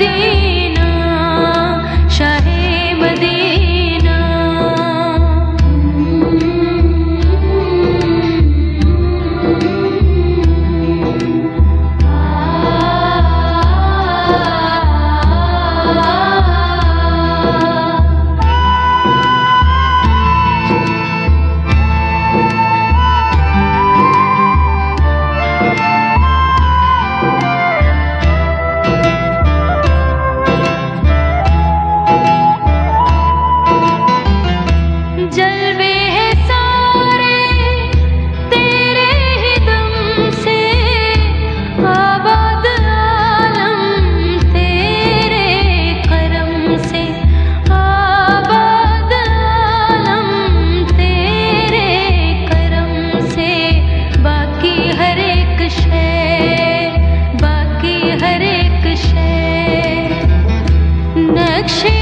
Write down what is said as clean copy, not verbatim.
Medina, Shah Medina. जलवे हैं सारे तेरे ही दम से, आबाद आलम तेरे करम से, आबाद आलम तेरे करम से। बाकी हर एक शय, बाकी हर एक शय नक्शे